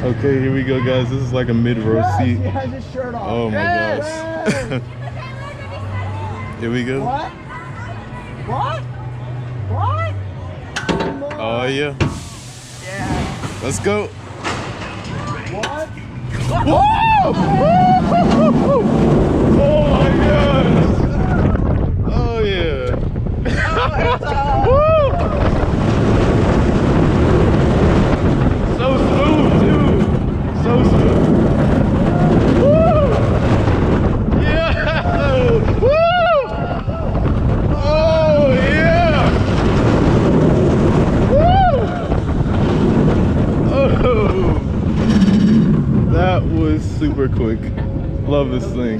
Okay, here we go, guys. This is like a mid-row seat. He has his shirt off. Oh my gosh. Here we go. What? What? What? Oh yeah. Yeah. Let's go. What? Whoa! Oh my gosh. Oh yeah. Woo! So smooth too. So smooth. Woo! Yeah! Woo! Oh yeah! Woo! Oh! That was super quick. Love this thing.